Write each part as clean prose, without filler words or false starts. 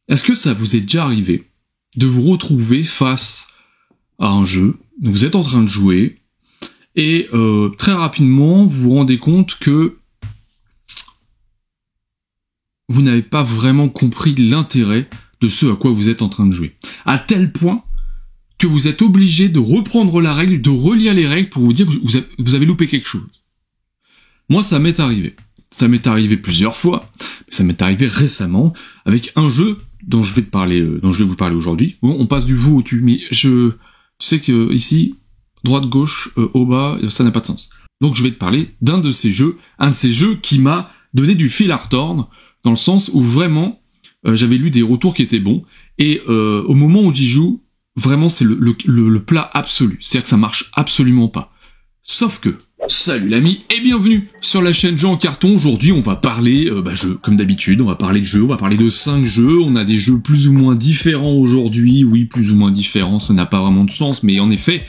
Est-ce que ça vous est déjà arrivé de vous retrouver face à un jeu, vous êtes en train de jouer, et très rapidement, vous vous rendez compte que vous n'avez pas vraiment compris l'intérêt de ce à quoi vous êtes en train de jouer. À tel point que vous êtes obligé de reprendre la règle, de relire les règles pour vous dire que vous avez loupé quelque chose. Moi, ça m'est arrivé. Ça m'est arrivé plusieurs fois. Ça m'est arrivé récemment avec un jeu dont je vais vous parler aujourd'hui. Bon, on passe du vous au tu, mais tu sais que ici, droite, gauche, au bas, ça n'a pas de sens. Donc je vais te parler d'un de ces jeux qui m'a donné du fil à retordre, dans le sens où vraiment, j'avais lu des retours qui étaient bons, et au moment où j'y joue, vraiment c'est le plat absolu. C'est-à-dire que ça marche absolument pas. Sauf que, salut l'ami, et bienvenue sur la chaîne Jeux en Carton. Aujourd'hui, on va parler jeux, comme d'habitude, on va parler de jeux, on va parler de 5 jeux, on a des jeux plus ou moins différents aujourd'hui, oui, plus ou moins différents, ça n'a pas vraiment de sens, mais en effet,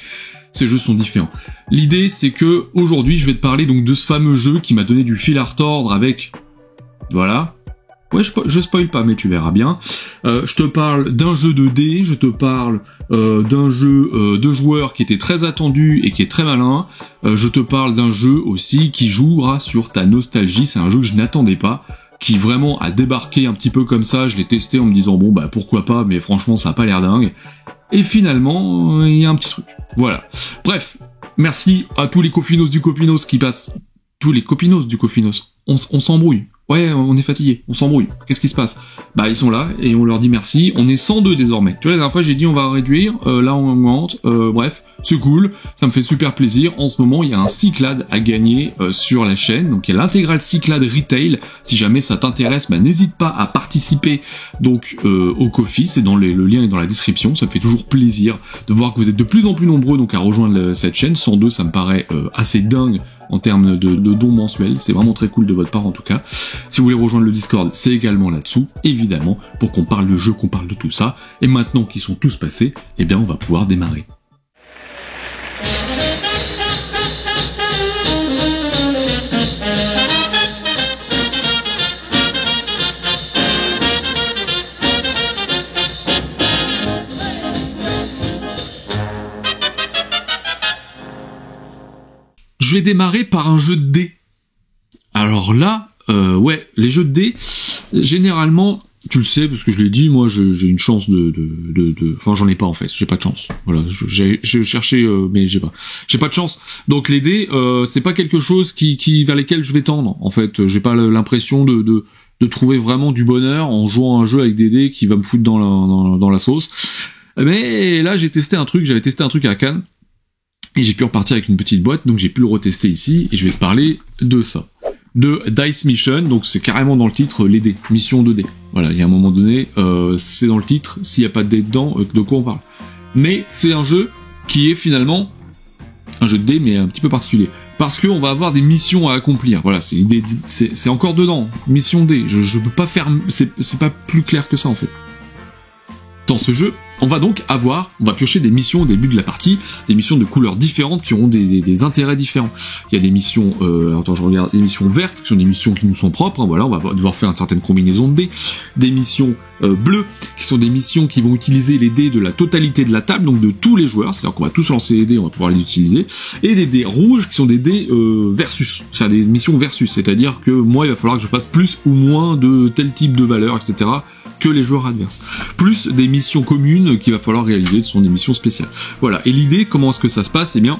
ces jeux sont différents. L'idée, c'est que, aujourd'hui, je vais te parler donc de ce fameux jeu qui m'a donné du fil à retordre avec, voilà. Ouais, je spoil pas, mais tu verras bien. Je te parle d'un jeu de dés, je te parle d'un jeu de joueurs qui était très attendu et qui est très malin. Je te parle d'un jeu aussi qui jouera sur ta nostalgie. C'est un jeu que je n'attendais pas, qui vraiment a débarqué un petit peu comme ça. Je l'ai testé en me disant bon bah pourquoi pas, mais franchement ça a pas l'air dingue. Et finalement, il y a un petit truc. Voilà. Bref, merci à tous les cofinos du Copinos qui passent. Tous les copinos du Cofinos. On s'embrouille. Ouais, on est fatigué, on s'embrouille. Qu'est-ce qui se passe? Bah, ils sont là, et on leur dit merci. On est 102 désormais. Tu vois, la dernière fois, j'ai dit on va réduire, là on augmente, bref, c'est cool, ça me fait super plaisir. En ce moment, il y a un Cyclade à gagner sur la chaîne, donc il y a l'intégrale Cyclade Retail. Si jamais ça t'intéresse, bah, n'hésite pas à participer donc au Ko-fi, c'est dans le lien est dans la description. Ça me fait toujours plaisir de voir que vous êtes de plus en plus nombreux donc à rejoindre cette chaîne. 102, ça me paraît assez dingue en termes de dons mensuels, c'est vraiment très cool de votre part en tout cas. Si vous voulez rejoindre le Discord, c'est également là-dessous, évidemment, pour qu'on parle de jeu, qu'on parle de tout ça. Et maintenant qu'ils sont tous passés, eh bien on va pouvoir démarrer. Je vais démarrer par un jeu de dés. Alors là, ouais, les jeux de dés, généralement, tu le sais, parce que je l'ai dit, moi j'ai une chance enfin j'en ai pas en fait, j'ai pas de chance. Voilà, j'ai cherché, mais j'ai pas de chance. Donc les dés, c'est pas quelque chose vers lesquels je vais tendre. En fait, j'ai pas l'impression de trouver vraiment du bonheur en jouant à un jeu avec des dés qui va me foutre dans la sauce. Mais là j'avais testé un truc à Cannes. Et j'ai pu repartir avec une petite boîte, donc j'ai pu le retester ici, et je vais te parler de ça. De Dice Mission, donc c'est carrément dans le titre, les dés, mission 2D. Voilà, il y a un moment donné, c'est dans le titre, s'il n'y a pas de dés dedans, de quoi on parle. Mais c'est un jeu qui est finalement un jeu de dés, mais un petit peu particulier. Parce qu'on va avoir des missions à accomplir, voilà, c'est encore dedans, mission dés, je peux pas faire, c'est pas plus clair que ça en fait. Dans ce jeu, on va piocher des missions au début de la partie, des missions de couleurs différentes qui auront des intérêts différents. Il y a des missions, des missions vertes, qui sont des missions qui nous sont propres, hein, voilà, on va devoir faire une certaine combinaison de dés. Des missions bleues, qui sont des missions qui vont utiliser les dés de la totalité de la table, donc de tous les joueurs, c'est-à-dire qu'on va tous lancer les dés, on va pouvoir les utiliser. Et des dés rouges, qui sont des dés versus, c'est-à-dire des missions versus, c'est-à-dire que moi, il va falloir que je fasse plus ou moins de tel type de valeur, etc., que les joueurs adverses. Plus des missions communes qu'il va falloir réaliser, ce sont des missions spéciales. Voilà, et l'idée, comment est-ce que ça se passe? Eh bien,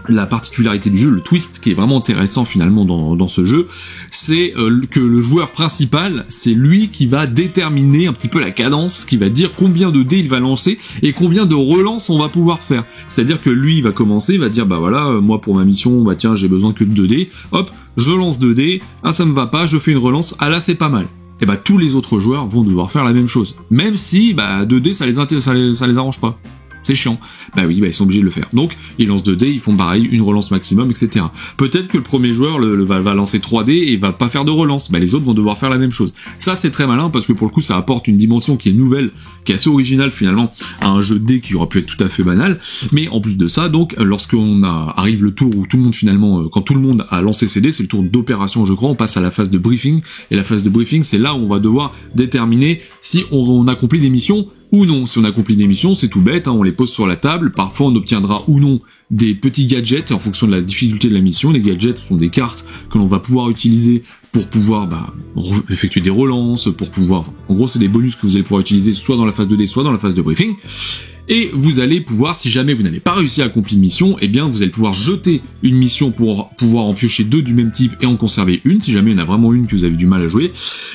la particularité du jeu, le twist qui est vraiment intéressant finalement dans ce jeu, c'est que le joueur principal, c'est lui qui va déterminer un petit peu la cadence, qui va dire combien de dés il va lancer et combien de relances on va pouvoir faire. C'est-à-dire que lui, il va commencer, il va dire bah voilà, moi pour ma mission, bah tiens, j'ai besoin que de 2 dés, hop, je lance 2 dés, ah ça me va pas, je fais une relance, ah là c'est pas mal. Et bah tous les autres joueurs vont devoir faire la même chose. Même si, bah 2D ça les arrange pas. C'est chiant. Bah oui, bah ils sont obligés de le faire. Donc, ils lancent 2 dés, ils font pareil, une relance maximum, etc. Peut-être que le premier joueur va lancer 3 dés et va pas faire de relance. Bah les autres vont devoir faire la même chose. Ça, c'est très malin parce que pour le coup, ça apporte une dimension qui est nouvelle, qui est assez originale finalement, à un jeu de dés qui aurait pu être tout à fait banal. Mais en plus de ça, donc, lorsqu'on arrive le tour où tout le monde finalement, quand tout le monde a lancé ses dés, c'est le tour d'opération, je crois, on passe à la phase de briefing. Et la phase de briefing, c'est là où on va devoir déterminer si on accomplit des missions ou non. Si on accomplit des missions, c'est tout bête, hein, on les pose sur la table, parfois on obtiendra ou non des petits gadgets en fonction de la difficulté de la mission. Les gadgets sont des cartes que l'on va pouvoir utiliser pour pouvoir effectuer des relances, pour pouvoir... En gros, c'est des bonus que vous allez pouvoir utiliser soit dans la phase de dé, soit dans la phase de briefing. Et vous allez pouvoir, si jamais vous n'avez pas réussi à accomplir une mission, eh bien vous allez pouvoir jeter une mission pour pouvoir en piocher 2 du même type et en conserver une, si jamais il y en a vraiment une que vous avez du mal à jouer,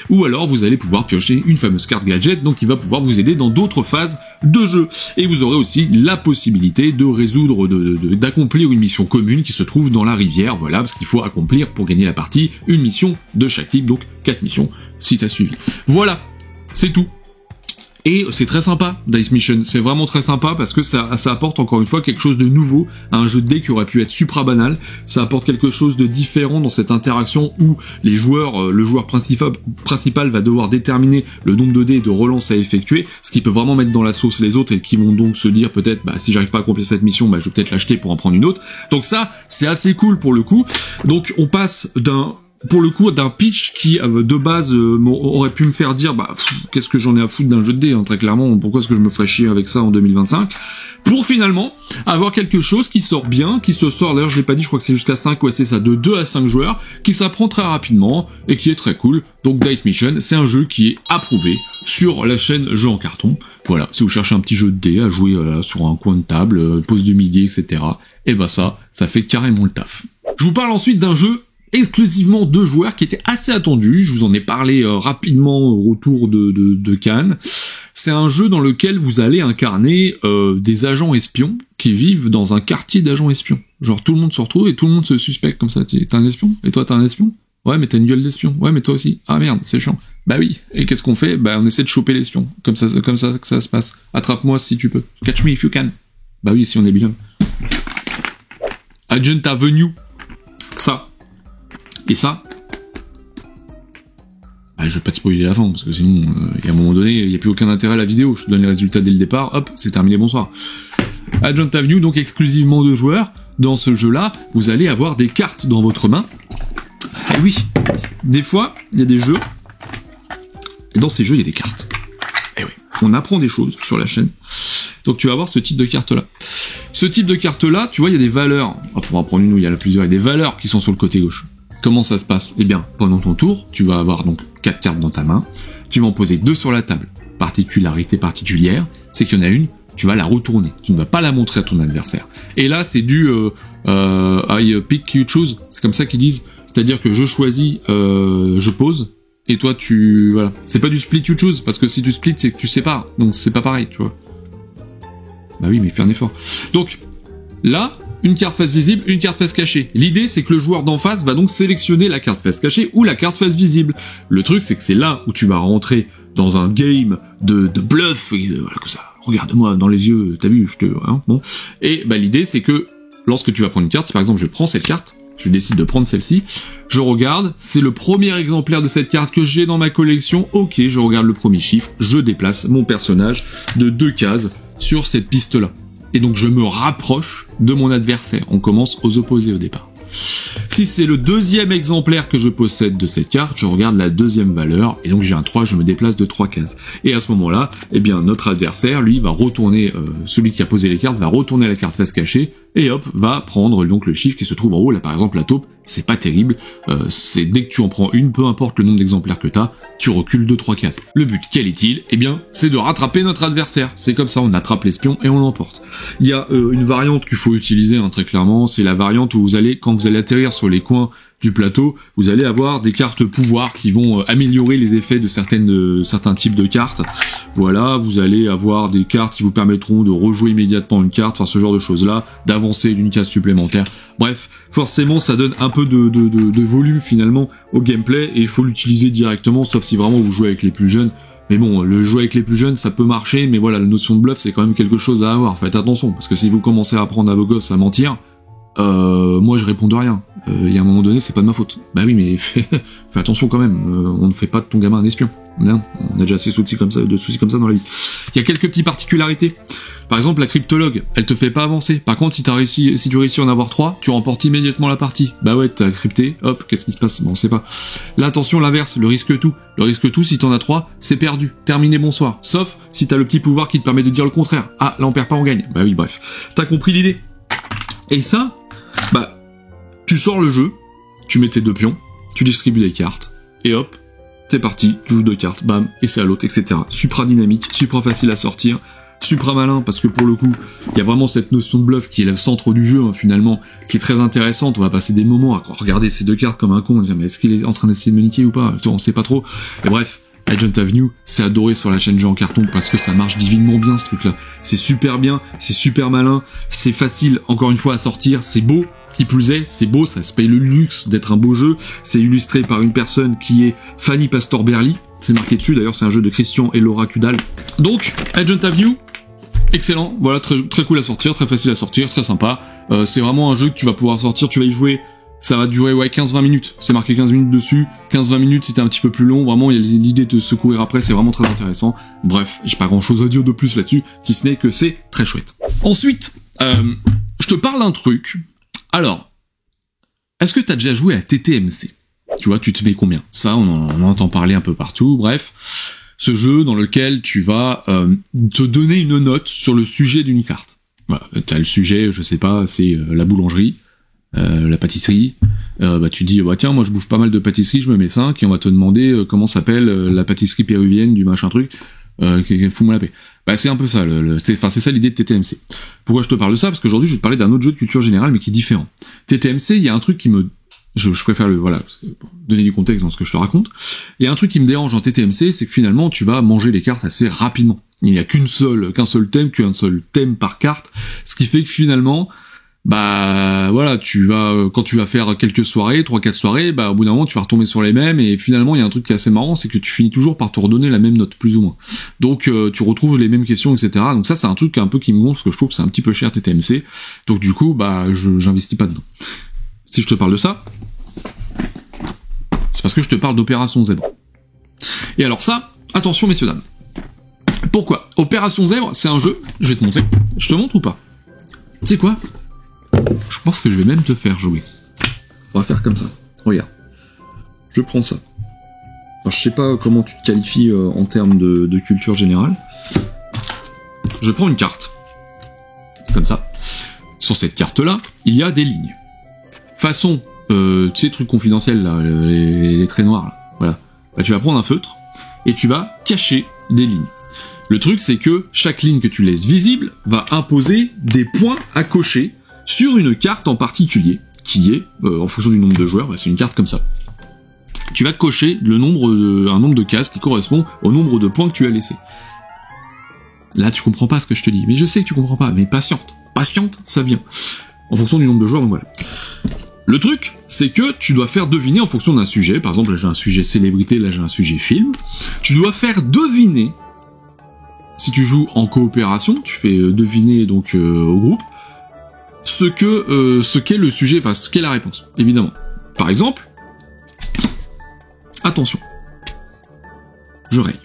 ou alors vous allez pouvoir piocher une fameuse carte gadget, donc qui va pouvoir vous aider dans d'autres phases de jeu. Et vous aurez aussi la possibilité de résoudre, d'accomplir une mission commune qui se trouve dans la rivière, voilà, parce qu'il faut accomplir pour gagner la partie une mission de chaque type, donc 4 missions, si ça suivi. Voilà, c'est tout. Et c'est très sympa, Dice Mission, c'est vraiment très sympa parce que ça apporte encore une fois quelque chose de nouveau à un jeu de dés qui aurait pu être supra banal, ça apporte quelque chose de différent dans cette interaction où les joueurs, le joueur principal va devoir déterminer le nombre de dés et de relances à effectuer, ce qui peut vraiment mettre dans la sauce les autres et qui vont donc se dire peut-être, si j'arrive pas à accomplir cette mission, je vais peut-être l'acheter pour en prendre une autre. Donc ça, c'est assez cool pour le coup. Donc on passe d'un pitch qui de base aurait pu me faire dire qu'est-ce que j'en ai à foutre d'un jeu de dés, hein, très clairement, pourquoi est-ce que je me ferais chier avec ça en 2025, pour finalement avoir quelque chose qui sort bien, qui se sort, d'ailleurs je l'ai pas dit, je crois que c'est jusqu'à 5, ouais c'est ça, de 2 à 5 joueurs, qui s'apprend très rapidement et qui est très cool. Donc Dice Mission, c'est un jeu qui est approuvé sur la chaîne Jeux en carton. Voilà, si vous cherchez un petit jeu de dés à jouer sur un coin de table, pause de midi, etc., et ça fait carrément le taf. Je vous parle ensuite d'un jeu exclusivement 2 joueurs qui était assez attendu, je vous en ai parlé rapidement au retour de Cannes. C'est un jeu dans lequel vous allez incarner des agents espions qui vivent dans un quartier d'agents espions. Genre tout le monde se retrouve et tout le monde se suspecte comme ça. T'es un espion? Et toi t'es un espion? Ouais mais t'as une gueule d'espion. Ouais mais toi aussi. Ah merde, c'est chiant. Bah oui. Et qu'est-ce qu'on fait? On essaie de choper l'espion. Comme ça que ça se passe. Attrape-moi si tu peux. Catch me if you can. Bah oui, si on est bilingue. Agent Avenue. Ça. Et ça, je vais pas te spoiler la fin, parce que sinon, il y a un moment donné, il n'y a plus aucun intérêt à la vidéo, je te donne les résultats dès le départ, hop, c'est terminé, bonsoir. Agent Avenue, donc exclusivement 2 joueurs, dans ce jeu-là, vous allez avoir des cartes dans votre main, et oui, des fois, il y a des jeux, et dans ces jeux, il y a des cartes. Et oui, on apprend des choses sur la chaîne, donc tu vas avoir ce type de carte-là. Ce type de carte-là, tu vois, il y a des valeurs, pour en prendre une où il y a plusieurs, il y a des valeurs qui sont sur le côté gauche. Comment ça se passe? Eh bien, pendant ton tour, tu vas avoir donc 4 cartes dans ta main, tu vas en poser 2 sur la table. Particularité particulière, c'est qu'il y en a une, tu vas la retourner, tu ne vas pas la montrer à ton adversaire. Et là, c'est du I pick, you choose, c'est comme ça qu'ils disent, c'est-à-dire que je choisis, je pose, et toi tu... Voilà. C'est pas du split you choose, parce que si tu split, c'est que tu sépares, donc c'est pas pareil, tu vois. Bah oui, mais fais un effort. Donc, là... Une carte face visible, une carte face cachée. L'idée, c'est que le joueur d'en face va donc sélectionner la carte face cachée ou la carte face visible. Le truc, c'est que c'est là où tu vas rentrer dans un game de bluff, et voilà, comme ça. Regarde-moi dans les yeux, t'as vu, bon. Et l'idée, c'est que lorsque tu vas prendre une carte, si par exemple je prends cette carte, je décide de prendre celle-ci, je regarde, c'est le premier exemplaire de cette carte que j'ai dans ma collection, ok, je regarde le premier chiffre, je déplace mon personnage de 2 cases sur cette piste-là. Et donc je me rapproche de mon adversaire. On commence aux opposés au départ. Si c'est le 2e exemplaire que je possède de cette carte, je regarde la 2e valeur, et donc j'ai un 3, je me déplace de 3 cases. Et à ce moment-là, notre adversaire, lui, va retourner, celui qui a posé les cartes, va retourner la carte face cachée, et hop, va prendre donc le chiffre qui se trouve en haut. Là par exemple, la taupe, c'est pas terrible, c'est dès que tu en prends une, peu importe le nombre d'exemplaires que t'as, tu recules 2-3 cases. Le but, quel est-il? Eh bien, c'est de rattraper notre adversaire. C'est comme ça, on attrape l'espion et on l'emporte. Il y a une variante qu'il faut utiliser, très clairement, c'est la variante où quand vous allez atterrir sur les coins du plateau, vous allez avoir des cartes pouvoir qui vont améliorer les effets de certains types de cartes. Voilà, vous allez avoir des cartes qui vous permettront de rejouer immédiatement une carte, ce genre de choses-là, d'avancer d'une case supplémentaire. Bref, forcément, ça donne un peu de volume finalement au gameplay, et il faut l'utiliser directement, sauf si vraiment vous jouez avec les plus jeunes. Mais bon, le jeu avec les plus jeunes, ça peut marcher, mais voilà, la notion de bluff, c'est quand même quelque chose à avoir. Faites attention, parce que si vous commencez à apprendre à vos gosses à mentir, moi je réponds de rien. Il y a un moment donné, c'est pas de ma faute. Bah oui, mais fais attention quand même. On ne fait pas de ton gamin un espion. On a déjà assez de soucis comme ça dans la vie. Il y a quelques petites particularités. Par exemple, la cryptologue, elle te fait pas avancer. Par contre, si tu réussis à en avoir 3, tu remportes immédiatement la partie. Bah ouais, t'as crypté, hop, qu'est-ce qui se passe? Bon, on sait pas. Là, attention, l'inverse, le risque tout. Le risque tout, si t'en as 3, c'est perdu. Terminé, bonsoir. Sauf si t'as le petit pouvoir qui te permet de dire le contraire. Ah, là on perd pas, on gagne. Bah oui, bref. T'as compris l'idée. Et ça, bah, tu sors le jeu, tu mets tes 2 pions, tu distribues des cartes, et hop, t'es parti, tu joues 2 cartes, bam, et c'est à l'autre, etc. Supra dynamique, supra facile à sortir, supra malin, parce que pour le coup, il y a vraiment cette notion de bluff qui est le centre du jeu, hein, finalement, qui est très intéressante. On va passer des moments à regarder ces 2 cartes comme un con, dire mais est-ce qu'il est en train d'essayer de me niquer ou pas? On sait pas trop. Et bref, Agent Avenue, c'est adoré sur la chaîne Jeux en carton parce que ça marche divinement bien ce truc-là. C'est super bien, c'est super malin, c'est facile, encore une fois, à sortir, c'est beau. Qui plus est, c'est beau, ça se paye le luxe d'être un beau jeu. C'est illustré par une personne qui est Fanny Pastor-Berly. C'est marqué dessus, d'ailleurs c'est un jeu de Christian et Laura Kudal. Donc, Agent Avenue, excellent, voilà, très, très cool à sortir, très facile à sortir, très sympa. C'est vraiment un jeu que tu vas pouvoir sortir, tu vas y jouer, ça va durer 15-20 minutes. C'est marqué 15 minutes dessus, 15-20 minutes si t'es un petit peu plus long, vraiment il y a l'idée de se courir après, c'est vraiment très intéressant. Bref, j'ai pas grand chose à dire de plus là-dessus, si ce n'est que c'est très chouette. Ensuite, je te parle d'un truc. Alors, est-ce que t'as déjà joué à TTMC? Tu vois, tu te mets combien? Ça, on en entend parler un peu partout, bref. Ce jeu dans lequel tu vas te donner une note sur le sujet d'une carte. Voilà, t'as le sujet, je sais pas, c'est la boulangerie, la pâtisserie. Bah tu dis, bah tiens, moi je bouffe pas mal de pâtisserie, je me mets 5, et on va te demander comment s'appelle la pâtisserie péruvienne du machin truc. Fous-moi la paix. Bah c'est un peu ça, c'est ça l'idée de TTMC. Pourquoi je te parle de ça? Parce qu'aujourd'hui je vais te parler d'un autre jeu de culture générale mais qui est différent. TTMC, il y a un truc qui me... Je préfère donner du contexte dans ce que je te raconte. Il y a un truc qui me dérange en TTMC, c'est que finalement tu vas manger les cartes assez rapidement. Il n'y a qu'un seul thème par carte, ce qui fait que finalement... Bah voilà, quand tu vas faire quelques soirées, 3-4 soirées, bah au bout d'un moment tu vas retomber sur les mêmes, et finalement il y a un truc qui est assez marrant, c'est que tu finis toujours par te redonner la même note, plus ou moins. Donc tu retrouves les mêmes questions, etc. Donc ça c'est un truc un peu qui me gonfle, parce que je trouve que c'est un petit peu cher TTMC, donc du coup bah j'investis pas dedans. Si je te parle de ça, c'est parce que je te parle d'Opération Zèbre. Et alors ça, attention messieurs dames. Pourquoi? Opération Zèbre, c'est un jeu, je vais te montrer. Je te montre ou pas? Tu sais quoi? Je pense que je vais même te faire jouer. On va faire comme ça. Regarde. Je prends ça. Alors, je sais pas comment tu te qualifies en termes de culture générale. Je prends une carte. Comme ça. Sur cette carte-là, il y a des lignes. Façon, tu sais, trucs confidentiels, là, les traits noirs, là. Voilà. Bah, tu vas prendre un feutre, et tu vas cacher des lignes. Le truc, c'est que chaque ligne que tu laisses visible va imposer des points à cocher sur une carte en particulier, qui est, en fonction du nombre de joueurs, bah, c'est une carte comme ça. Tu vas cocher un nombre de cases qui correspond au nombre de points que tu as laissés. Là, tu comprends pas ce que je te dis, mais je sais que tu comprends pas, mais patiente, ça vient. En fonction du nombre de joueurs, donc voilà. Le truc, c'est que tu dois faire deviner en fonction d'un sujet, par exemple, là j'ai un sujet célébrité, là j'ai un sujet film, tu dois faire deviner, si tu joues en coopération, tu fais deviner donc au groupe, ce qu'est le sujet, enfin ce qu'est la réponse, évidemment. Par exemple, attention, je raye.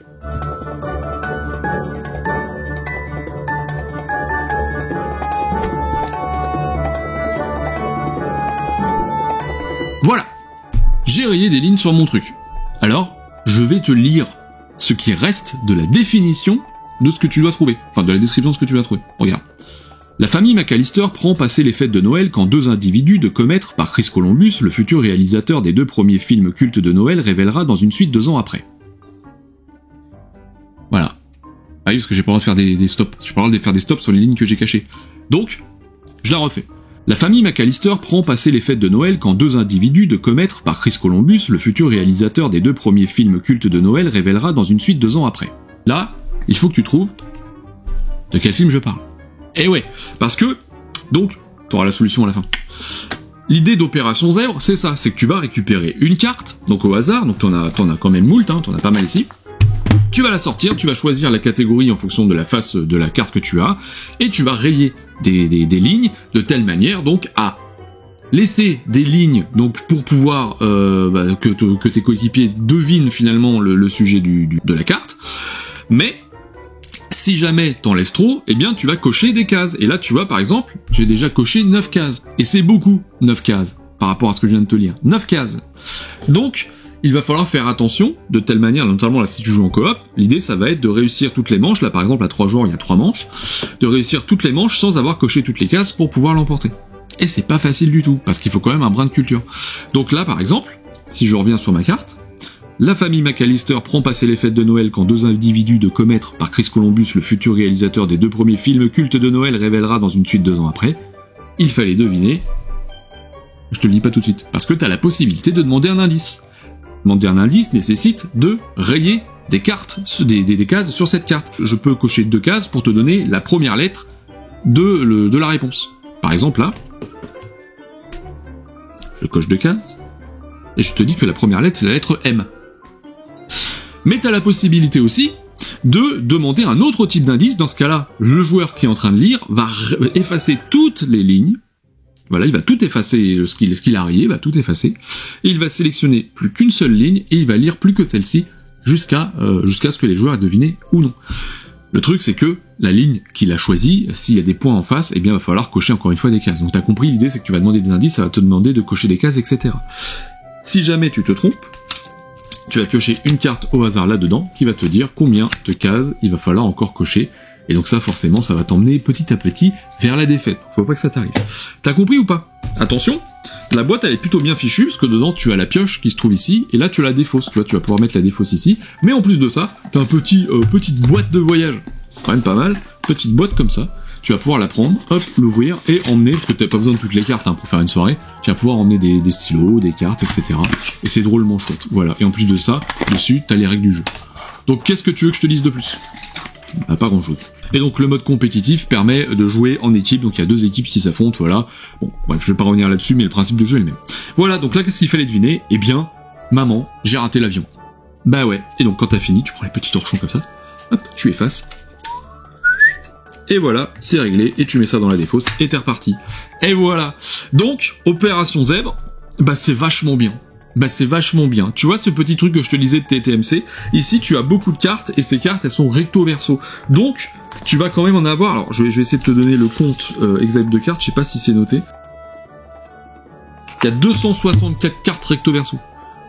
Voilà, j'ai rayé des lignes sur mon truc. Alors, je vais te lire ce qui reste de la définition de ce que tu dois trouver, enfin de la description de ce que tu dois trouver. Regarde. La famille McAllister prend passer les fêtes de Noël quand 2 individus de commettre par Chris Columbus, le futur réalisateur des 2 premiers films cultes de Noël, révélera dans une suite 2 ans après. Voilà. Ah oui, parce que j'ai pas le droit de faire des stops. J'ai pas le droit de faire des stops sur les lignes que j'ai cachées. Donc, je la refais. La famille McAllister prend passer les fêtes de Noël quand 2 individus de commettre par Chris Columbus, le futur réalisateur des 2 premiers films cultes de Noël, révélera dans une suite 2 ans après. Là, il faut que tu trouves de quel film je parle. Et ouais, parce que, donc, t'auras la solution à la fin. L'idée d'Opération Zèbre, c'est ça, c'est que tu vas récupérer une carte, donc au hasard, donc t'en as quand même moult, hein, t'en as pas mal ici. Tu vas la sortir, tu vas choisir la catégorie en fonction de la face de la carte que tu as, et tu vas rayer des lignes de telle manière donc à laisser des lignes donc pour pouvoir que tes coéquipiers devinent finalement le sujet de la carte, mais si jamais t'en laisses trop, eh bien tu vas cocher des cases. Et là tu vois par exemple, j'ai déjà coché 9 cases, et c'est beaucoup 9 cases par rapport à ce que je viens de te lire. 9 cases. Donc il va falloir faire attention de telle manière, notamment là si tu joues en coop, l'idée ça va être de réussir toutes les manches, là par exemple à 3 joueurs il y a 3 manches, de réussir toutes les manches sans avoir coché toutes les cases pour pouvoir l'emporter. Et c'est pas facile du tout, parce qu'il faut quand même un brin de culture. Donc là par exemple, si je reviens sur ma carte, la famille McAllister prend passer les fêtes de Noël quand 2 individus de commettre par Chris Columbus, le futur réalisateur des 2 premiers films cultes de Noël, révélera dans une suite 2 ans après. Il fallait deviner. Je te le dis pas tout de suite, parce que t'as la possibilité de demander un indice. Demander un indice nécessite de rayer des cartes, des cases sur cette carte. Je peux cocher 2 cases pour te donner la première lettre de la réponse. Par exemple là, je coche 2 cases, et je te dis que la première lettre c'est la lettre M. Mais t'as la possibilité aussi de demander un autre type d'indice. Dans ce cas-là, le joueur qui est en train de lire va effacer toutes les lignes. Voilà, il va tout effacer, ce qu'il a rayé, il va tout effacer. Et il va sélectionner plus qu'une seule ligne, et il va lire plus que celle-ci, jusqu'à ce que les joueurs aient deviné ou non. Le truc, c'est que la ligne qu'il a choisie, s'il y a des points en face, eh bien, il va falloir cocher encore une fois des cases. Donc t'as compris, l'idée, c'est que tu vas demander des indices, ça va te demander de cocher des cases, etc. Si jamais tu te trompes, tu vas piocher une carte au hasard là-dedans, qui va te dire combien de cases il va falloir encore cocher. Et donc ça, forcément, ça va t'emmener petit à petit vers la défaite. Faut pas que ça t'arrive. T'as compris ou pas? Attention, la boîte, elle est plutôt bien fichue, parce que dedans, tu as la pioche qui se trouve ici, et là, tu as la défausse. Tu vois, tu vas pouvoir mettre la défausse ici. Mais en plus de ça, t'as un petite boîte de voyage. Quand même pas mal. Petite boîte comme ça. Tu vas pouvoir la prendre, hop, l'ouvrir, et emmener, parce que t'as pas besoin de toutes les cartes, hein, pour faire une soirée. Tu vas pouvoir emmener des stylos, des cartes, etc. Et c'est drôlement chouette. Voilà. Et en plus de ça, dessus, t'as les règles du jeu. Donc, qu'est-ce que tu veux que je te dise de plus? Bah, pas grand chose. Et donc le mode compétitif permet de jouer en équipe, donc il y a 2 équipes qui s'affrontent, voilà. Bon, bref, je vais pas revenir là-dessus, mais le principe de jeu est le même. Voilà, donc là, qu'est-ce qu'il fallait deviner? Eh bien, maman, j'ai raté l'avion. Bah ouais, et donc quand t'as fini, tu prends les petits torchons comme ça, hop, tu effaces. Et voilà, c'est réglé, et tu mets ça dans la défausse, et t'es reparti. Et voilà. Donc, Opération Zèbre, bah c'est vachement bien. Bah c'est vachement bien. Tu vois ce petit truc que je te disais de TTMC, ici tu as beaucoup de cartes, et ces cartes elles sont recto-verso. Donc, tu vas quand même en avoir, alors je vais essayer de te donner le compte exact de cartes, je sais pas si c'est noté. Il y a 264 cartes recto-verso.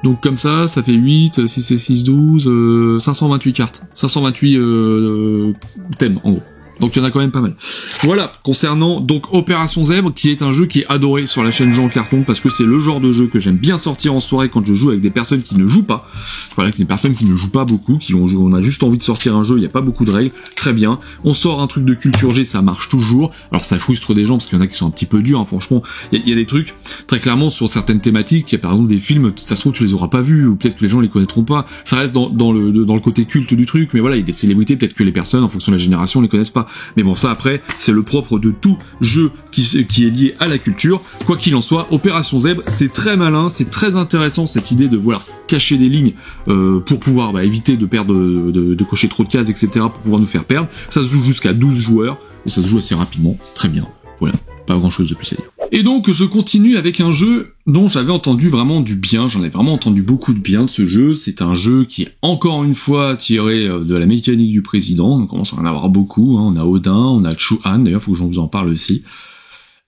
Donc comme ça fait 8, 6 et 6, 12, 528 cartes. 528 thèmes en gros. Donc il y en a quand même pas mal. Voilà, concernant donc Opération Zèbre, qui est un jeu qui est adoré sur la chaîne Jean Carton, parce que c'est le genre de jeu que j'aime bien sortir en soirée quand je joue avec des personnes qui ne jouent pas. Voilà, des personnes qui ne jouent pas beaucoup, on a juste envie de sortir un jeu, il n'y a pas beaucoup de règles, très bien. On sort un truc de culture G, ça marche toujours. Alors ça frustre des gens, parce qu'il y en a qui sont un petit peu durs, hein, franchement. Il y a des trucs, très clairement, sur certaines thématiques, il y a par exemple des films, ça se trouve tu les auras pas vus, ou peut-être que les gens les connaîtront pas. Ça reste dans le côté culte du truc, mais voilà, il y a des célébrités, peut-être que les personnes, en fonction de la génération, les connaissent pas. Mais bon, ça après, c'est le propre de tout jeu qui est lié à la culture. Quoi qu'il en soit, Opération Zèbre, c'est très malin, c'est très intéressant cette idée de vouloir cacher des lignes pour pouvoir éviter de perdre, de cocher trop de cases, etc. pour pouvoir nous faire perdre. Ça se joue jusqu'à 12 joueurs, et ça se joue assez rapidement, très bien. Voilà, pas grand chose de plus à dire. Et donc je continue avec un jeu dont j'avais entendu vraiment du bien, j'en ai vraiment entendu beaucoup de bien de ce jeu. C'est un jeu qui est encore une fois tiré de la mécanique du président, on commence à en avoir beaucoup, hein. On a Odin, on a Chu-Han, d'ailleurs faut que j'en vous en parle aussi.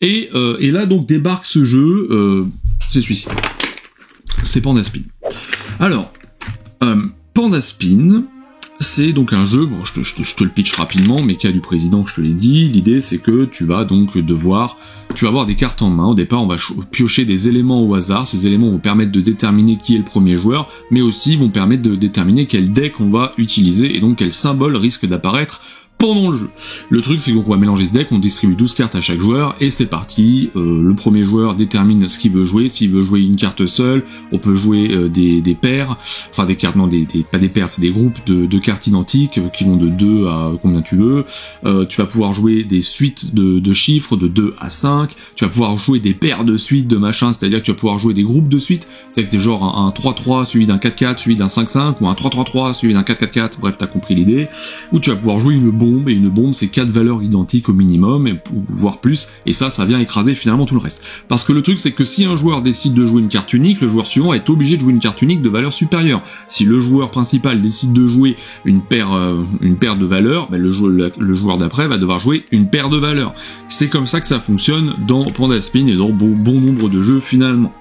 Et là donc débarque ce jeu, c'est celui-ci, c'est Panda Spin. Alors, Panda Spin, c'est donc un jeu, bon, je te le pitch rapidement, mais cas du président, je te l'ai dit. L'idée, c'est que tu vas donc tu vas avoir des cartes en main. Au départ, on va piocher des éléments au hasard. Ces éléments vont permettre de déterminer qui est le premier joueur, mais aussi vont permettre de déterminer quel deck on va utiliser, et donc quel symbole risque d'apparaître pendant le jeu. Le truc, c'est qu'on va mélanger ce deck, on distribue 12 cartes à chaque joueur, et c'est parti. Le premier joueur détermine ce qu'il veut jouer. S'il veut jouer une carte seule, on peut jouer des paires, enfin des cartes, non, pas des paires, c'est des groupes de cartes identiques qui vont de 2 à combien tu veux. Tu vas pouvoir jouer des suites de chiffres de 2 à 5. Tu vas pouvoir jouer des paires de suites de machin, c'est-à-dire que tu vas pouvoir jouer des groupes de suites, c'est-à-dire que t'es genre un 3-3 suivi d'un 4-4 suivi d'un 5-5, ou un 3-3-3 suivi d'un 4-4-4, bref, t'as compris l'idée. Ou tu vas pouvoir jouer une bombe, et une bombe c'est 4 valeurs identiques au minimum, voire plus, et ça vient écraser finalement tout le reste. Parce que le truc c'est que si un joueur décide de jouer une carte unique, le joueur suivant est obligé de jouer une carte unique de valeur supérieure. Si le joueur principal décide de jouer une paire de valeurs, le joueur d'après va devoir jouer une paire de valeurs. C'est comme ça que ça fonctionne dans Panda Spin et dans bon nombre de jeux finalement.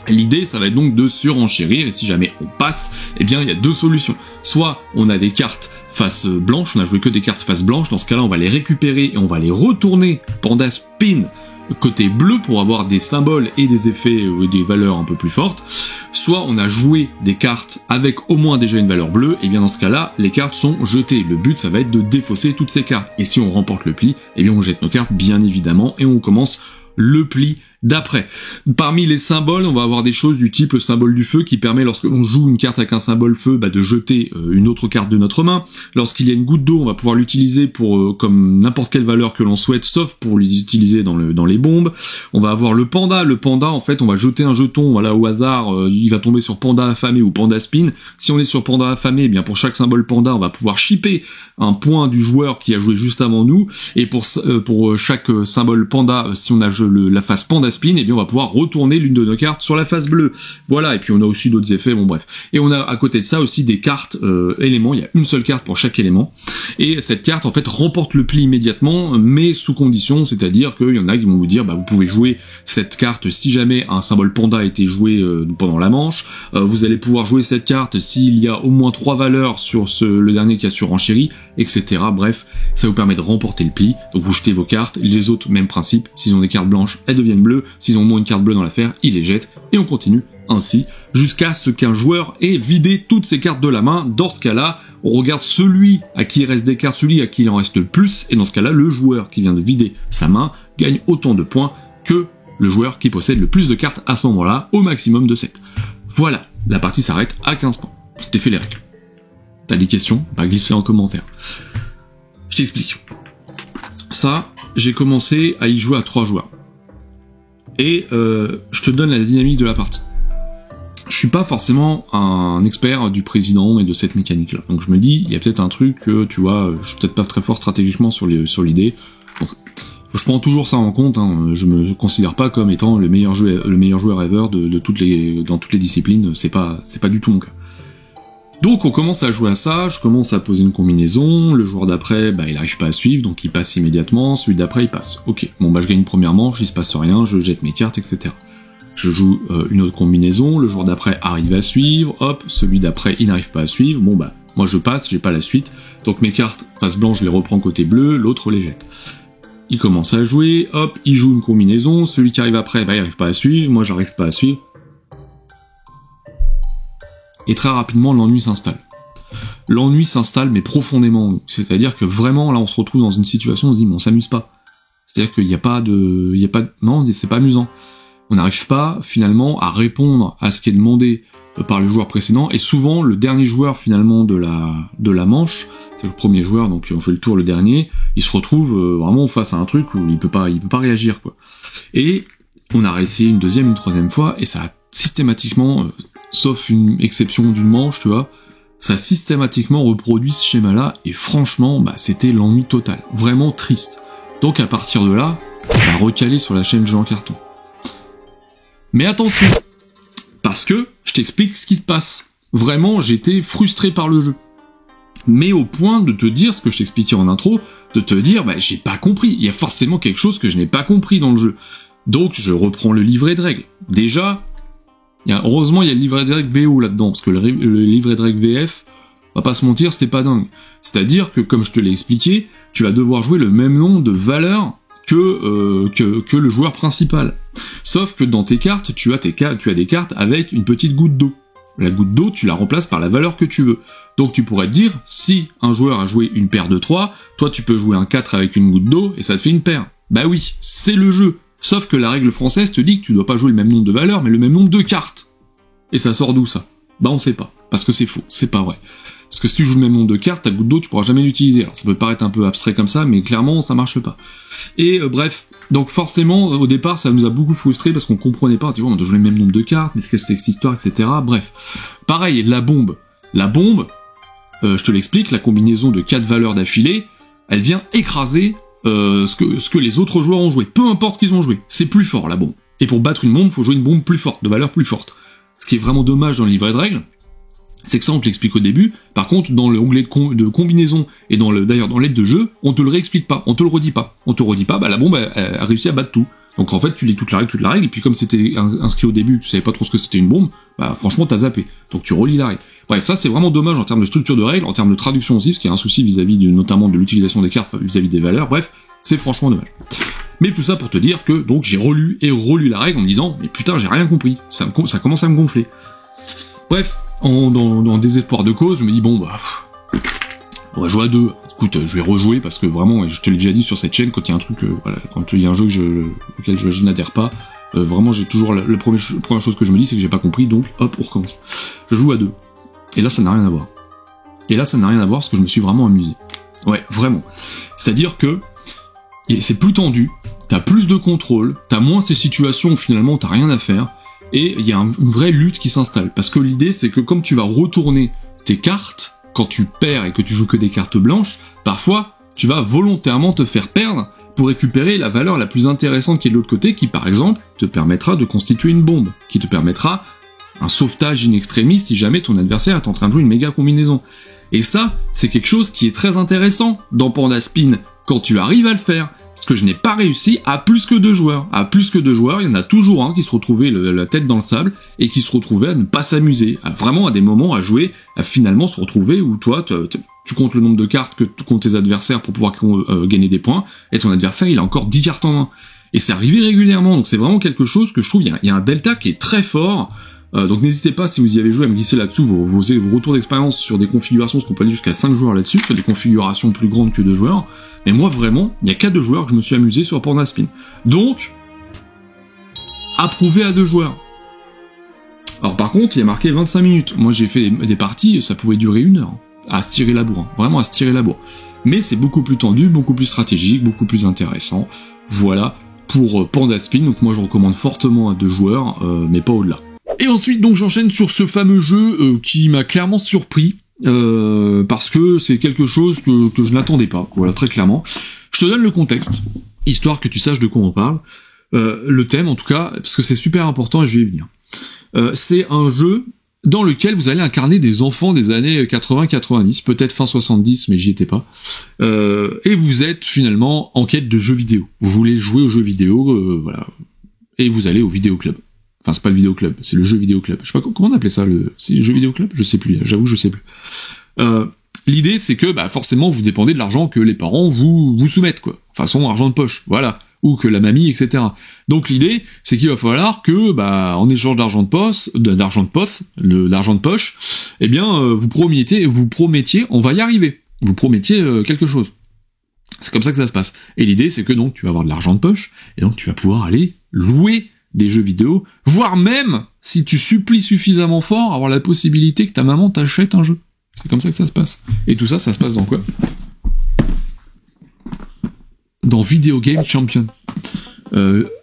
L'idée, ça va être donc de surenchérir, et si jamais on passe, eh bien il y a deux solutions. Soit on a des cartes face blanche, on a joué que des cartes face blanche, dans ce cas-là on va les récupérer et on va les retourner Panda Spin côté bleu pour avoir des symboles et des effets ou des valeurs un peu plus fortes. Soit on a joué des cartes avec au moins déjà une valeur bleue, et bien dans ce cas-là, les cartes sont jetées. Le but, ça va être de défausser toutes ces cartes. Et si on remporte le pli, eh bien on jette nos cartes bien évidemment et on commence le pli d'après. Parmi les symboles, on va avoir des choses du type le symbole du feu qui permet, lorsque l'on joue une carte avec un symbole feu, de jeter une autre carte de notre main. Lorsqu'il y a une goutte d'eau, on va pouvoir l'utiliser pour comme n'importe quelle valeur que l'on souhaite, sauf pour l'utiliser dans les bombes. On va avoir le panda. Le panda, en fait, on va jeter un jeton, voilà, au hasard, il va tomber sur panda affamé ou panda spin. Si on est sur panda affamé, eh bien pour chaque symbole panda, on va pouvoir shipper un point du joueur qui a joué juste avant nous. Et pour chaque symbole panda, si on a la face panda spin, et bien on va pouvoir retourner l'une de nos cartes sur la face bleue. Voilà, et puis on a aussi d'autres effets, bon bref. Et on a à côté de ça aussi des cartes éléments, il y a une seule carte pour chaque élément, et cette carte en fait remporte le pli immédiatement, mais sous condition, c'est-à-dire qu'il y en a qui vont vous dire, vous pouvez jouer cette carte si jamais un symbole panda a été joué pendant la manche, vous allez pouvoir jouer cette carte s'il y a au moins 3 valeurs sur le dernier qui a surenchéri, etc. Bref, ça vous permet de remporter le pli, donc vous jetez vos cartes, les autres, même principe, s'ils ont des cartes blanches, elles deviennent bleues, s'ils ont au moins une carte bleue dans l'affaire, ils les jettent, et on continue ainsi, jusqu'à ce qu'un joueur ait vidé toutes ses cartes de la main. Dans ce cas-là, on regarde celui à qui il reste des cartes, celui à qui il en reste le plus, et dans ce cas-là, le joueur qui vient de vider sa main gagne autant de points que le joueur qui possède le plus de cartes à ce moment-là, au maximum de 7. Voilà, la partie s'arrête à 15 points. Je t'ai fait les règles. T'as des questions? Glisse-les en commentaire. Je t'explique. Ça, j'ai commencé à y jouer à 3 joueurs. Et je te donne la dynamique de la partie. Je suis pas forcément un expert du président et de cette mécanique-là. Donc je me dis, il y a peut-être un truc que, tu vois, je suis peut-être pas très fort stratégiquement sur l'idée. Bon. Je prends toujours ça en compte, hein. Je me considère pas comme étant le meilleur joueur ever dans toutes les disciplines, c'est pas du tout mon cas. Donc on commence à jouer à ça, je commence à poser une combinaison, le joueur d'après, il arrive pas à suivre, donc il passe immédiatement, celui d'après il passe. Ok, bon je gagne une première manche, il se passe rien, je jette mes cartes, etc. Je joue une autre combinaison, le joueur d'après arrive à suivre, hop, celui d'après il n'arrive pas à suivre, moi je passe, j'ai pas la suite, donc mes cartes face blanche je les reprends côté bleu, l'autre les jette. Il commence à jouer, hop, il joue une combinaison, celui qui arrive après, il arrive pas à suivre, moi j'arrive pas à suivre. Et très rapidement, l'ennui s'installe. L'ennui s'installe, mais profondément. C'est-à-dire que vraiment, là, on se retrouve dans une situation, on se dit, mais on s'amuse pas. C'est-à-dire qu'il n'y a pas de... Non, c'est pas amusant. On n'arrive pas, finalement, à répondre à ce qui est demandé par le joueur précédent, et souvent, le dernier joueur, finalement, de la manche, c'est le premier joueur, donc on fait le tour le dernier, il se retrouve vraiment face à un truc où il peut pas réagir, quoi. Et on a essayé une deuxième, une troisième fois, et ça a systématiquement... sauf une exception d'une manche, tu vois, ça a systématiquement reproduit ce schéma-là, et franchement, c'était l'ennui total. Vraiment triste. Donc à partir de là, recaler sur la chaîne jeu en carton. Mais attention, parce que, je t'explique ce qui se passe. Vraiment, j'étais frustré par le jeu. Mais au point de te dire, ce que je t'expliquais en intro, de te dire, j'ai pas compris. Il y a forcément quelque chose que je n'ai pas compris dans le jeu. Donc je reprends le livret de règles. Déjà, heureusement, il y a le livret de règles VO là-dedans, parce que le livret de règles VF, on va pas se mentir, c'est pas dingue. C'est-à-dire que, comme je te l'ai expliqué, tu vas devoir jouer le même nombre de valeurs que le joueur principal. Sauf que dans tes cartes, tu as des cartes avec une petite goutte d'eau. La goutte d'eau, tu la remplaces par la valeur que tu veux. Donc tu pourrais te dire, si un joueur a joué une paire de 3, toi tu peux jouer un 4 avec une goutte d'eau, et ça te fait une paire. Bah oui, c'est le jeu. Sauf que la règle française te dit que tu dois pas jouer le même nombre de valeurs, mais le même nombre de cartes. Et ça sort d'où ça? Bah on sait pas, parce que c'est faux, c'est pas vrai. Parce que si tu joues le même nombre de cartes, ta goutte d'eau, tu pourras jamais l'utiliser. Alors ça peut paraître un peu abstrait comme ça, mais clairement, ça marche pas. Et bref, donc forcément, au départ, ça nous a beaucoup frustrés parce qu'on comprenait pas, tu vois, on doit jouer le même nombre de cartes, mais qu'est-ce que c'est que cette histoire, etc. Bref. Pareil, la bombe. La bombe, je te l'explique, la combinaison de 4 valeurs d'affilée, elle vient écraser ce que les autres joueurs ont joué. Peu importe ce qu'ils ont joué, c'est plus fort, la bombe. Et pour battre une bombe, faut jouer une bombe plus forte, de valeur plus forte. Ce qui est vraiment dommage dans le livret de règles, c'est que ça on te l'explique au début, par contre dans l'onglet de combinaison et d'ailleurs dans l'aide de jeu, on te le réexplique pas, on te le redit pas. On te redit pas, bah la bombe elle a réussi à battre tout. Donc en fait tu lis toute la règle, et puis comme c'était inscrit au début, tu savais pas trop ce que c'était une bombe, bah franchement t'as zappé. Donc tu relis la règle. Bref, ça c'est vraiment dommage en termes de structure de règles, en termes de traduction aussi, parce qu'il y a un souci vis-à-vis notamment de l'utilisation des cartes vis-à-vis des valeurs, bref, c'est franchement dommage. Mais tout ça pour te dire que donc j'ai relu et relu la règle en me disant mais putain j'ai rien compris, ça commence à me gonfler. Bref, dans désespoir de cause, je me dis bon bah on va jouer à 2. Écoute, je vais rejouer parce que vraiment, je te l'ai déjà dit sur cette chaîne, quand il y a un truc, voilà, quand il y a un jeu auquel je n'adhère pas, vraiment j'ai toujours la première chose que je me dis c'est que j'ai pas compris, donc hop on recommence. Je joue à 2. Et là ça n'a rien à voir. Parce que je me suis vraiment amusé. Ouais, vraiment. C'est-à-dire que c'est plus tendu, t'as plus de contrôle, t'as moins ces situations où finalement t'as rien à faire, et il y a une vraie lutte qui s'installe. Parce que l'idée c'est que comme tu vas retourner tes cartes, quand tu perds et que tu joues que des cartes blanches, parfois tu vas volontairement te faire perdre pour récupérer la valeur la plus intéressante qui est de l'autre côté, qui par exemple te permettra de constituer une bombe, qui te permettra un sauvetage in extremis si jamais ton adversaire est en train de jouer une méga combinaison. Et ça, c'est quelque chose qui est très intéressant dans Panda Spin, quand tu arrives à le faire. Parce que je n'ai pas réussi à plus que 2 joueurs. À plus que 2 joueurs, il y en a toujours un qui se retrouvait la tête dans le sable, et qui se retrouvait à ne pas s'amuser, vraiment à des moments à jouer, à finalement se retrouver où toi, tu comptes le nombre de cartes que comptent tes adversaires pour pouvoir gagner des points, et ton adversaire il a encore 10 cartes en main. Et c'est arrivé régulièrement, donc c'est vraiment quelque chose que je trouve, il y a un delta qui est très fort. Donc n'hésitez pas, si vous y avez joué, à me glisser là-dessous vos retours d'expérience sur des configurations, parce qu'on peut aller jusqu'à 5 joueurs là-dessus, sur des configurations plus grandes que 2 joueurs. Mais moi vraiment, il y a qu'à 2 joueurs que je me suis amusé sur Panda Spin. Donc, approuvé à 2 joueurs. Alors par contre, il y a marqué 25 minutes. Moi j'ai fait des parties, ça pouvait durer 1 heure, à se tirer la bourre, vraiment à se tirer la bourre. Mais c'est beaucoup plus tendu, beaucoup plus stratégique, beaucoup plus intéressant. Voilà pour Panda Spin, donc moi je recommande fortement à 2 joueurs, mais pas au-delà. Et ensuite, donc j'enchaîne sur ce fameux jeu qui m'a clairement surpris, parce que c'est quelque chose que je n'attendais pas, voilà, très clairement. Je te donne le contexte, histoire que tu saches de quoi on parle. Le thème, en tout cas, parce que c'est super important et je vais y venir. C'est un jeu dans lequel vous allez incarner des enfants des années 80-90, peut-être fin 70, mais j'y étais pas. Et vous êtes finalement en quête de jeux vidéo. Vous voulez jouer aux jeux vidéo, voilà. Et vous allez au vidéoclub. Enfin, c'est pas le vidéoclub, c'est le jeu vidéoclub. Je sais pas comment on appelait ça, c'est le jeu vidéoclub? Je sais plus, j'avoue, je sais plus. L'idée, c'est que, bah, forcément, vous dépendez de l'argent que les parents vous soumettent, quoi. Façon, argent de poche, voilà. Ou que la mamie, etc. Donc l'idée, c'est qu'il va falloir que, bah, en échange d'argent de poche, eh bien, vous promettiez, on va y arriver. Vous promettiez quelque chose. C'est comme ça que ça se passe. Et l'idée, c'est que donc, tu vas avoir de l'argent de poche, et donc tu vas pouvoir aller louer des jeux vidéo, voire même, si tu supplies suffisamment fort, avoir la possibilité que ta maman t'achète un jeu. C'est comme ça que ça se passe. Et tout ça, ça se passe dans quoi? Dans Video Game Champion.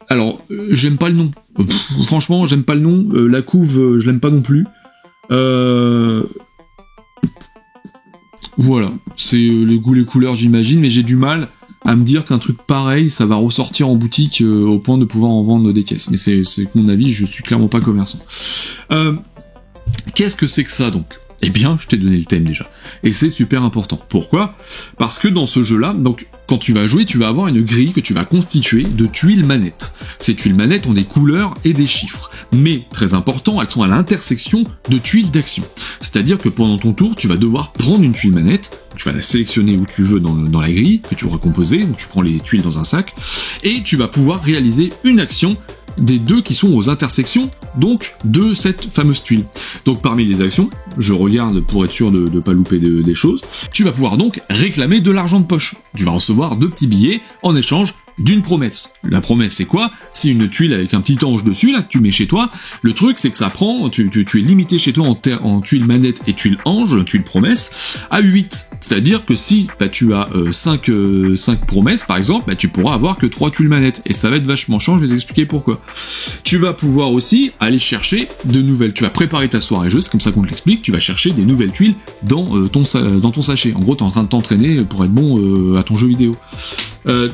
Alors, j'aime pas le nom. Franchement, j'aime pas le nom. La couve, je l'aime pas non plus. Voilà. C'est les goûts, les couleurs, j'imagine, mais j'ai du mal à me dire qu'un truc pareil, ça va ressortir en boutique au point de pouvoir en vendre des caisses. Mais c'est mon avis, je suis clairement pas commerçant. Qu'est-ce que c'est que ça, donc? Eh bien, je t'ai donné le thème déjà. Et c'est super important. Pourquoi? Parce que dans ce jeu-là, donc, quand tu vas jouer, tu vas avoir une grille que tu vas constituer de tuiles manettes. Ces tuiles manettes ont des couleurs et des chiffres. Mais, très important, elles sont à l'intersection de tuiles d'action. C'est-à-dire que pendant ton tour, tu vas devoir prendre une tuile manette, tu vas la sélectionner où tu veux dans la grille, que tu auras composée, donc tu prends les tuiles dans un sac, et tu vas pouvoir réaliser une action des deux qui sont aux intersections, donc, de cette fameuse tuile. Donc parmi les actions, je regarde pour être sûr de ne pas louper des choses, tu vas pouvoir donc réclamer de l'argent de poche. Tu vas recevoir 2 petits billets en échange d'une promesse. La promesse, c'est quoi? C'est une tuile avec un petit ange dessus, là, que tu mets chez toi. Le truc, c'est que ça prend, tu es limité chez toi en tuile manette et tuile ange, tuile promesse, à 8. C'est-à-dire que si tu as 5 promesses, par exemple, tu pourras avoir que 3 tuiles manettes. Et ça va être vachement chiant, je vais t'expliquer pourquoi. Tu vas pouvoir aussi aller chercher de nouvelles. Tu vas préparer ta soirée jeu, c'est comme ça qu'on te l'explique, tu vas chercher des nouvelles tuiles dans ton sachet. En gros, tu es en train de t'entraîner pour être bon à ton jeu vidéo.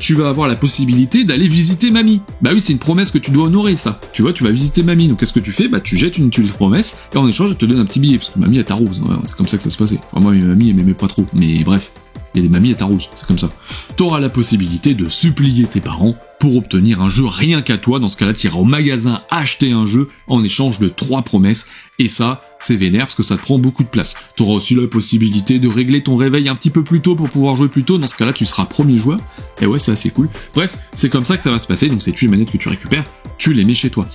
Tu vas avoir la possibilité d'aller visiter mamie. Bah oui, c'est une promesse que tu dois honorer, ça. Tu vois, tu vas visiter mamie. Donc qu'est-ce que tu fais? Bah tu jettes une tuile de promesse et en échange, elle te donne un petit billet parce que mamie elle t'arrose. Ouais, c'est comme ça que ça se passait. Enfin, moi, mes mamies, elles m'aimaient pas trop. Mais bref, il y a des mamies, elles t'arrosent. C'est comme ça. T'auras la possibilité de supplier tes parents pour obtenir un jeu rien qu'à toi. Dans ce cas-là, tu iras au magasin acheter un jeu en échange de 3 promesses. Et ça, c'est vénère parce que ça te prend beaucoup de place. Tu auras aussi la possibilité de régler ton réveil un petit peu plus tôt pour pouvoir jouer plus tôt. Dans ce cas-là, tu seras premier joueur. Et ouais, c'est assez cool. Bref, c'est comme ça que ça va se passer. Donc ces tuiles manettes que tu récupères, tu les mets chez toi.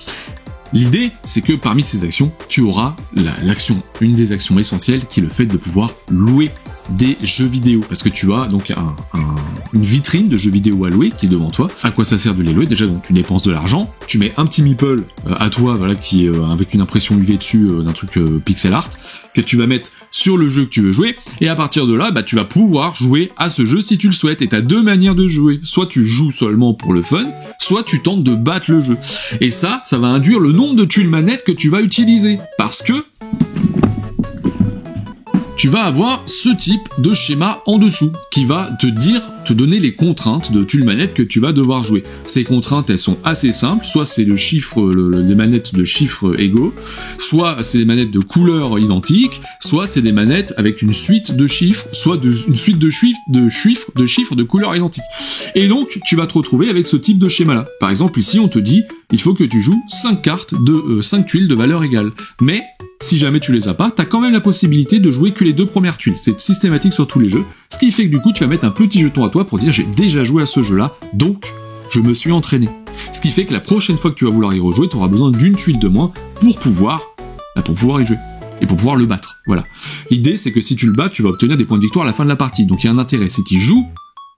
L'idée, c'est que parmi ces actions, tu auras une des actions essentielles qui est le fait de pouvoir louer des jeux vidéo, parce que tu as donc une vitrine de jeux vidéo à louer qui est devant toi. À quoi ça sert de les louer? Déjà, donc tu dépenses de l'argent, tu mets un petit meeple à toi, voilà, qui est avec une impression UV dessus d'un truc pixel art que tu vas mettre sur le jeu que tu veux jouer, et à partir de là, tu vas pouvoir jouer à ce jeu si tu le souhaites. Et t'as 2 manières de jouer, soit tu joues seulement pour le fun, soit tu tentes de battre le jeu. Et ça va induire le nombre de tuiles manettes que tu vas utiliser, parce que tu vas avoir ce type de schéma en dessous qui va te donner les contraintes de tuile manette que tu vas devoir jouer. Ces contraintes, elles sont assez simples, soit c'est le chiffre, des manettes de chiffres égaux, soit c'est des manettes de couleurs identiques, soit c'est des manettes avec une suite de chiffres, soit une suite de chiffres de couleurs identiques. Et donc, tu vas te retrouver avec ce type de schéma-là. Par exemple, ici, on te dit, il faut que tu joues 5 cartes de 5 tuiles de valeur égale. Mais si jamais tu les as pas, t'as quand même la possibilité de jouer que les 2 premières tuiles. C'est systématique sur tous les jeux. Ce qui fait que du coup, tu vas mettre un petit jeton à toi pour dire j'ai déjà joué à ce jeu-là, donc je me suis entraîné. Ce qui fait que la prochaine fois que tu vas vouloir y rejouer, tu auras besoin d'une tuile de moins pour pouvoir y jouer. Et pour pouvoir le battre. Voilà. L'idée, c'est que si tu le bats, tu vas obtenir des points de victoire à la fin de la partie. Donc il y a un intérêt. Si tu joues,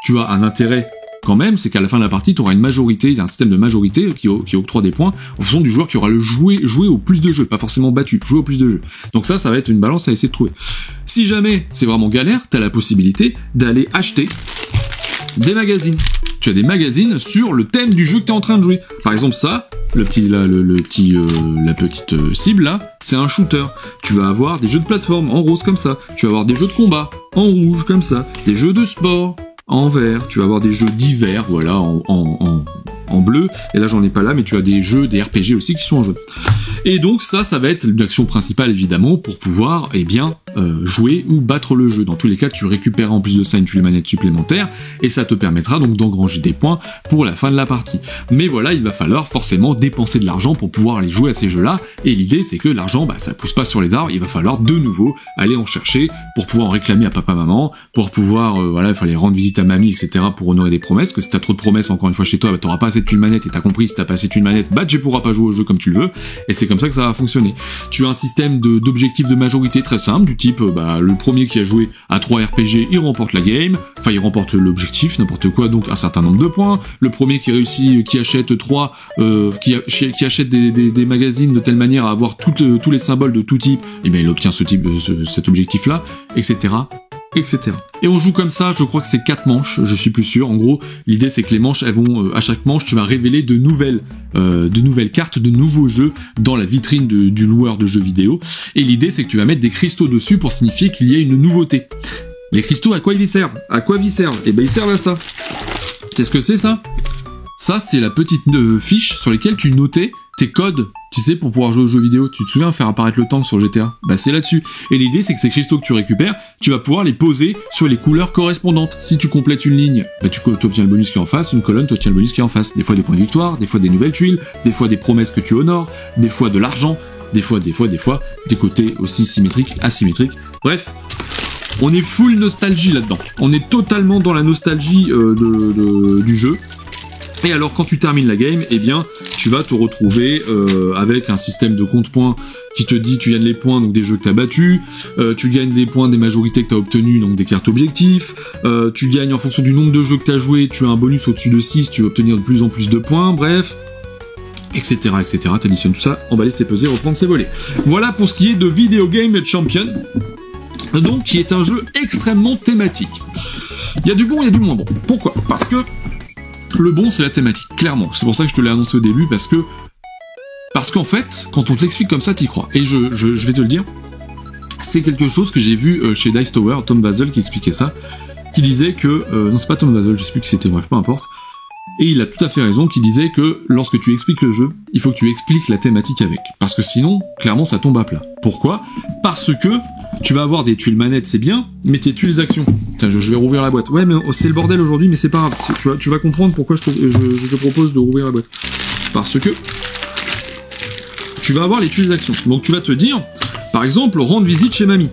tu as un intérêt quand même, c'est qu'à la fin de la partie, tu auras une majorité, il y a un système de majorité qui octroie des points en fonction du joueur qui aura joué au plus de jeux, pas forcément battu, jouer au plus de jeux. Donc ça va être une balance à essayer de trouver. Si jamais c'est vraiment galère, tu as la possibilité d'aller acheter des magazines. Tu as des magazines sur le thème du jeu que tu es en train de jouer. Par exemple ça, la petite cible là, c'est un shooter. Tu vas avoir des jeux de plateforme en rose comme ça. Tu vas avoir des jeux de combat en rouge comme ça. Des jeux de sport en vert, tu vas avoir des jeux d'hiver, voilà, en bleu, et là j'en ai pas là, mais tu as des jeux, des RPG aussi qui sont en jaune. Et donc ça va être l'action principale évidemment pour pouvoir, jouer ou battre le jeu. Dans tous les cas, tu récupéreras en plus de ça une tuile manette supplémentaire, et ça te permettra donc d'engranger des points pour la fin de la partie. Mais voilà, il va falloir forcément dépenser de l'argent pour pouvoir aller jouer à ces jeux-là, et l'idée c'est que l'argent, ça pousse pas sur les arbres, il va falloir de nouveau aller en chercher pour pouvoir en réclamer à papa-maman, pour pouvoir, il fallait rendre visite à mamie, etc., pour honorer des promesses, que si t'as trop de promesses encore une fois chez toi, t'auras pas assez de tuile manette, et t'as compris, si t'as pas assez de tuile manette, tu pourras pas jouer au jeu comme tu le veux, et c'est comme ça que ça va fonctionner. Tu as un système d'objectifs de majorité très simple, du type, le premier qui a joué à 3 RPG, il remporte la game, il remporte l'objectif, n'importe quoi, donc un certain nombre de points. Le premier qui réussit, qui achète qui achète des magazines de telle manière à avoir tous les symboles de tout type, il obtient cet objectif-là, etc., etc. Et on joue comme ça, je crois que c'est 4 manches, je suis plus sûr. En gros, l'idée c'est que les manches, elles vont, à chaque manche, tu vas révéler de nouvelles cartes, de nouveaux jeux dans la vitrine du loueur de jeux vidéo. Et l'idée c'est que tu vas mettre des cristaux dessus pour signifier qu'il y a une nouveauté. Les cristaux, à quoi ils servent? Ils servent à ça. C'est ce que c'est ça? Ça, c'est la petite fiche sur laquelle tu notais tes codes, tu sais, pour pouvoir jouer aux jeux vidéo. Tu te souviens faire apparaître le tank sur GTA? C'est là-dessus. Et l'idée, c'est que ces cristaux que tu récupères, tu vas pouvoir les poser sur les couleurs correspondantes. Si tu complètes une ligne, tu obtiens le bonus qui est en face, une colonne, tu obtiens le bonus qui est en face. Des fois des points de victoire, des fois des nouvelles tuiles, des fois des promesses que tu honores, des fois de l'argent, des fois, des côtés aussi symétriques, asymétriques. Bref, on est full nostalgie là-dedans. On est totalement dans la nostalgie du jeu. Et alors quand tu termines la game, tu vas te retrouver avec un système de compte-points qui te dit tu gagnes les points donc des jeux que t'as battus, tu gagnes des points des majorités que t'as obtenues, donc des cartes objectifs, tu gagnes en fonction du nombre de jeux que t'as joué, tu as un bonus au-dessus de 6, tu vas obtenir de plus en plus de points, bref, etc. T'additionnes tout ça, emballer, c'est peser, reprendre, c'est voler. Voilà pour ce qui est de Video Game Champion, donc qui est un jeu extrêmement thématique. Il y a du bon, il y a du moins bon. Pourquoi ? Parce que le bon, c'est la thématique, clairement. C'est pour ça que je te l'ai annoncé au début, parce qu'en fait, quand on te l'explique comme ça, t'y crois. Et je vais te le dire, c'est quelque chose que j'ai vu chez Dice Tower, Tom Basel qui expliquait ça, qui disait que... non, c'est pas Tom Basel, je sais plus qui c'était, bref, peu importe. Et il a tout à fait raison, qui disait que lorsque tu expliques le jeu, il faut que tu expliques la thématique avec. Parce que sinon, clairement, ça tombe à plat. Pourquoi ? Parce que tu vas avoir des tuiles manettes, c'est bien, mais tes tuiles actions. Putain, je vais rouvrir la boîte. Ouais, mais c'est le bordel aujourd'hui, mais c'est pas grave. Tu vas comprendre pourquoi je te propose de rouvrir la boîte. Parce que tu vas avoir les tuiles actions. Donc tu vas te dire, par exemple, rendre visite chez mamie.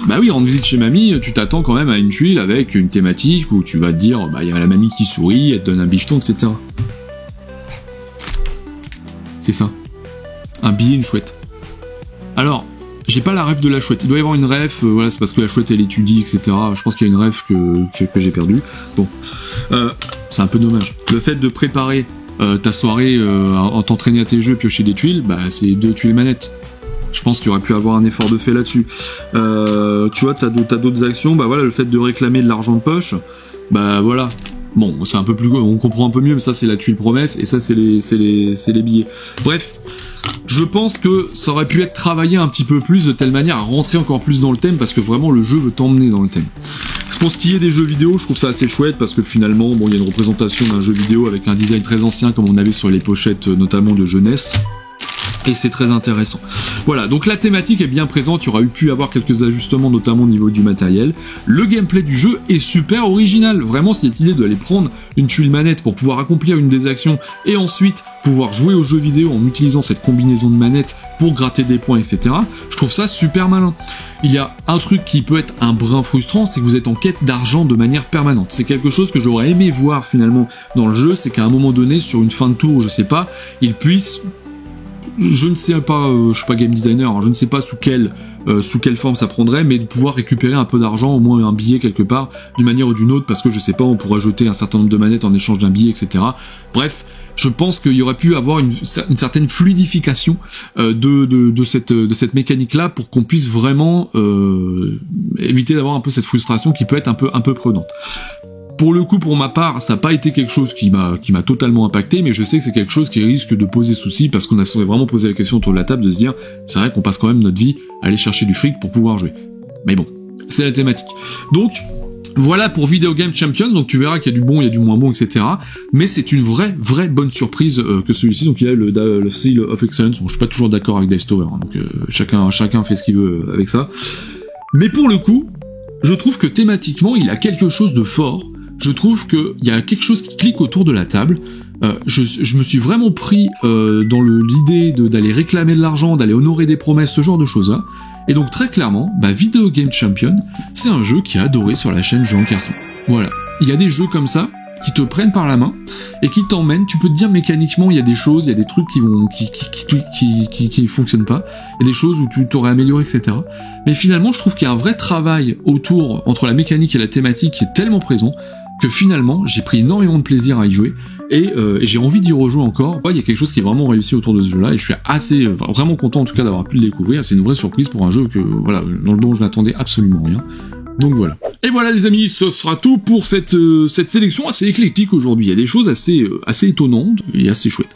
Bah oui, rendre visite chez mamie, tu t'attends quand même à une tuile avec une thématique où tu vas te dire, bah il y a la mamie qui sourit, elle te donne un bifton, etc. C'est ça. Un billet, une chouette. Alors, j'ai pas la ref de la chouette. Il doit y avoir une ref, voilà, c'est parce que la chouette elle étudie, etc. Je pense qu'il y a une ref que j'ai perdue. Bon, c'est un peu dommage. Le fait de préparer ta soirée en t'entraîner à tes jeux, piocher des tuiles, bah c'est 2 tuiles manettes. Je pense qu'il y aurait pu avoir un effort de fait là-dessus. Tu vois, t'as d'autres actions, bah voilà, le fait de réclamer de l'argent de poche, bah voilà. Bon, c'est un peu plus, on comprend un peu mieux, mais ça c'est la tuile promesse, et ça c'est les billets. Bref, je pense que ça aurait pu être travaillé un petit peu plus de telle manière à rentrer encore plus dans le thème, parce que vraiment le jeu veut t'emmener dans le thème. Pour ce qui est des jeux vidéo, je trouve ça assez chouette, parce que finalement, bon, il y a une représentation d'un jeu vidéo avec un design très ancien, comme on avait sur les pochettes, notamment de jeunesse. Et c'est très intéressant. Voilà, donc la thématique est bien présente, il y aura pu avoir quelques ajustements, notamment au niveau du matériel. Le gameplay du jeu est super original. Vraiment, cette idée d'aller prendre une tuile manette pour pouvoir accomplir une des actions et ensuite pouvoir jouer aux jeux vidéo en utilisant cette combinaison de manettes pour gratter des points, etc. Je trouve ça super malin. Il y a un truc qui peut être un brin frustrant, c'est que vous êtes en quête d'argent de manière permanente. C'est quelque chose que j'aurais aimé voir finalement dans le jeu, c'est qu'à un moment donné, sur une fin de tour, je sais pas, il puisse... Je ne sais pas, je suis pas game designer, hein, je ne sais pas sous quelle forme ça prendrait, mais de pouvoir récupérer un peu d'argent, au moins un billet quelque part, d'une manière ou d'une autre, parce que je sais pas, on pourra jeter un certain nombre de manettes en échange d'un billet, etc. Bref, je pense qu'il y aurait pu avoir une certaine fluidification de cette mécanique-là pour qu'on puisse vraiment éviter d'avoir un peu cette frustration qui peut être un peu prenante. Pour le coup, pour ma part, ça n'a pas été quelque chose qui m'a totalement impacté, mais je sais que c'est quelque chose qui risque de poser souci, parce qu'on a vraiment posé la question autour de la table de se dire, c'est vrai qu'on passe quand même notre vie à aller chercher du fric pour pouvoir jouer. Mais bon, c'est la thématique. Donc, voilà pour Video Game Champions, donc tu verras qu'il y a du bon, il y a du moins bon, etc. Mais c'est une vraie bonne surprise que celui-ci, donc il a le Seal of Excellence. Bon, je suis pas toujours d'accord avec Dice Tower, hein, donc chacun fait ce qu'il veut avec ça. Mais pour le coup, je trouve que thématiquement, il a quelque chose de fort. Je trouve qu'il y a quelque chose qui clique autour de la table. Je me suis vraiment pris dans l'idée d'aller réclamer de l'argent, d'aller honorer des promesses, ce genre de choses-là. Et donc très clairement, Video Game Champion, c'est un jeu qui est adoré sur la chaîne Jeux en Carton. Voilà. Il y a des jeux comme ça qui te prennent par la main et qui t'emmènent. Tu peux te dire mécaniquement, il y a des choses, il y a des trucs qui fonctionnent pas. Il y a des choses où tu t'aurais amélioré, etc. Mais finalement, je trouve qu'il y a un vrai travail autour, entre la mécanique et la thématique qui est tellement présent que finalement, j'ai pris énormément de plaisir à y jouer et j'ai envie d'y rejouer encore. Il y a quelque chose qui est vraiment réussi autour de ce jeu-là et je suis vraiment content en tout cas d'avoir pu le découvrir. C'est une vraie surprise pour un jeu dont je n'attendais absolument rien. Donc voilà. Et voilà les amis, ce sera tout pour cette sélection assez éclectique aujourd'hui. Il y a des choses assez étonnantes et assez chouettes.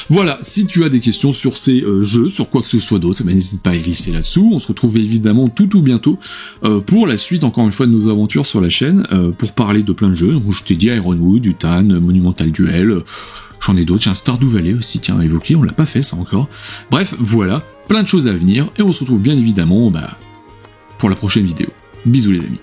Voilà, si tu as des questions sur ces jeux, sur quoi que ce soit d'autre, n'hésite pas à glisser là-dessous. On se retrouve évidemment tout bientôt pour la suite, encore une fois, de nos aventures sur la chaîne, pour parler de plein de jeux. Donc, je t'ai dit Ironwood, Utan, Monumental Duel, j'en ai d'autres. J'ai un Stardew Valley aussi, tiens, évoqué, on l'a pas fait ça encore. Bref, voilà, plein de choses à venir, et on se retrouve bien évidemment pour la prochaine vidéo. Bisous les amis.